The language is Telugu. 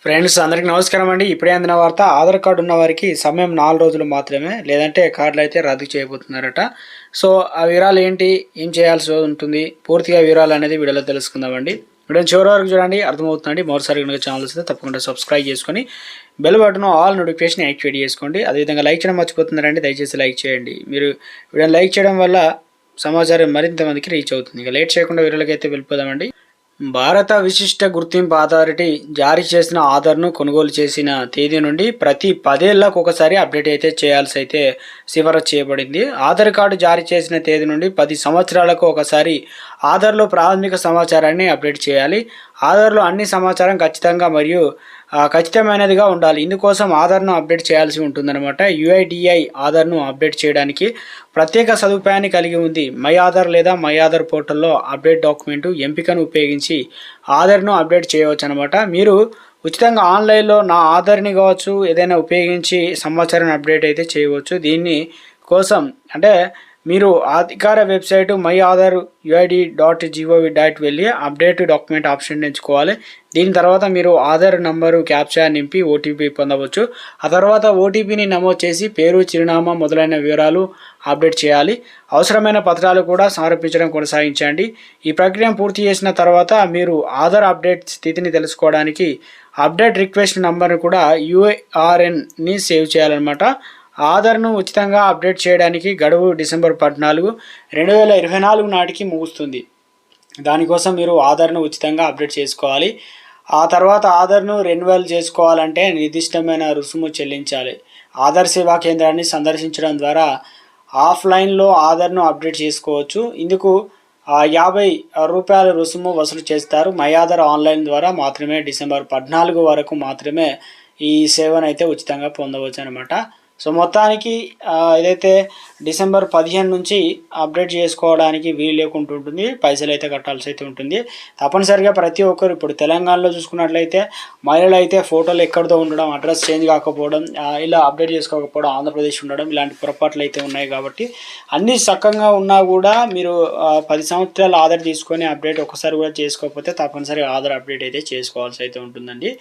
ఫ్రెండ్స్ అందరికీ నమస్కారం అండి. ఇప్పుడే అందిన వార్త, ఆధార్ కార్డు ఉన్న వారికి సమయం 4 రోజులు మాత్రమే, లేదంటే కార్డులు అయితే రద్దు చేయబోతున్నారట. సో ఆ వివరాలు ఏంటి, ఏం చేయాల్సి ఉంటుంది, పూర్తిగా వివరాలు అనేది వీడియోలో తెలుసుకుందామండి. వీడియో చివరి వరకు చూడండి, అర్థమవుతుందండి. మరోసారి కనుక ఛానల్ వస్తే తప్పకుండా సబ్స్క్రైబ్ చేసుకొని bell button all notification activate చేసుకోండి. అదేవిధంగా లైక్ చేయడం మర్చిపోతున్నారండి, దయచేసి లైక్ చేయండి. మీరు వీడియోని లైక్ చేయడం వల్ల సమాచారం మరింత మందికి రీచ్ అవుతుంది. ఇక లేట్ చేయకుండా వీడియోలకి అయితే వెళ్ళిపోదామండి. భారత విశిష్ట గుర్తింపు అథారిటీ జారీ చేసిన ఆధార్ను కొనుగోలు చేసిన తేదీ నుండి ప్రతి 10 ఏళ్లకు ఒకసారి అప్డేట్ అయితే చేయాల్సి అయితే సిఫారసు చేయబడింది. ఆధార్ కార్డు జారీ చేసిన తేదీ నుండి 10 సంవత్సరాలకు ఒకసారి ఆధార్లో ప్రాథమిక సమాచారాన్ని అప్డేట్ చేయాలి. ఆధార్లో అన్ని సమాచారం ఖచ్చితంగా మరియు ఖచ్చితమైనదిగా ఉండాలి. ఇందుకోసం ఆధార్ను అప్డేట్ చేయాల్సి ఉంటుందన్నమాట. యుఐడిఐ ఆధార్ను అప్డేట్ చేయడానికి ప్రత్యేక సదుపాయాన్ని కలిగి ఉంది. మై ఆధార్ లేదా మై ఆధార్ పోర్టల్లో అప్డేట్ డాక్యుమెంటు ఎంపికను ఉపయోగించి ఆధార్ను అప్డేట్ చేయవచ్చు అనమాట. మీరు ఉచితంగా ఆన్లైన్లో నా ఆధార్ని కావచ్చు ఏదైనా ఉపయోగించి సమాచారాన్ని అప్డేట్ అయితే చేయవచ్చు. దీన్ని కోసం అంటే మీరు అధికార వెబ్సైటు మై ఆధార్ UID.gov. వెళ్ళి అప్డేట్ డాక్యుమెంట్ ఆప్షన్ ఎంచుకోవాలి. దీని తర్వాత మీరు ఆధార్ నంబరు క్యాప్చా నింపి ఓటీపీ పొందవచ్చు. ఆ తర్వాత ఓటీపీని నమోదు చేసి పేరు, చిరునామా మొదలైన వివరాలు అప్డేట్ చేయాలి. అవసరమైన పత్రాలు కూడా సమర్పించడం కొనసాగించండి. ఈ ప్రక్రియ పూర్తి చేసిన తర్వాత మీరు ఆధార్ అప్డేట్ స్థితిని తెలుసుకోవడానికి అప్డేట్ రిక్వెస్ట్ నంబర్ను కూడా UARNని సేవ్ చేయాలన్నమాట. ఆధార్ను ఉచితంగా అప్డేట్ చేయడానికి గడువు డిసెంబర్ 14, 2024 నాటికి ముగుస్తుంది. దానికోసం మీరు ఆధార్ను ఉచితంగా అప్డేట్ చేసుకోవాలి. ఆ తర్వాత ఆధార్ను రెన్యువల్ చేసుకోవాలంటే నిర్దిష్టమైన రుసుము చెల్లించాలి. ఆధార్ సేవా కేంద్రాన్ని సందర్శించడం ద్వారా ఆఫ్లైన్లో ఆధార్ను అప్డేట్ చేసుకోవచ్చు. ఇందుకు 50 రూపాయల రుసుము వసూలు చేస్తారు. మై ఆధార్ ఆన్లైన్ ద్వారా మాత్రమే డిసెంబర్ 14 వరకు మాత్రమే ఈ సేవను అయితే ఉచితంగా పొందవచ్చు అనమాట. సో మొత్తానికి ఏదైతే డిసెంబర్ 15 నుంచి అప్డేట్ చేసుకోవడానికి వీలు లేకుండా ఉంటుంది, పైసలు అయితే కట్టాల్సి అయితే ఉంటుంది. తప్పనిసరిగా ప్రతి ఒక్కరు ఇప్పుడు తెలంగాణలో చూసుకున్నట్లయితే మహిళలు అయితే ఫోటోలు ఎక్కడితో ఉండడం, అడ్రస్ చేంజ్ కాకపోవడం, ఇలా అప్డేట్ చేసుకోకపోవడం, ఆంధ్రప్రదేశ్ ఉండడం, ఇలాంటి పొరపాట్లు అయితే ఉన్నాయి. కాబట్టి అన్నీ చక్కగా ఉన్నా కూడా మీరు 10 సంవత్సరాలు ఆధార్ తీసుకొని అప్డేట్ ఒకసారి కూడా చేసుకోకపోతే తప్పనిసరిగా ఆధార్ అప్డేట్ అయితే చేసుకోవాల్సి అయితే ఉంటుందండి.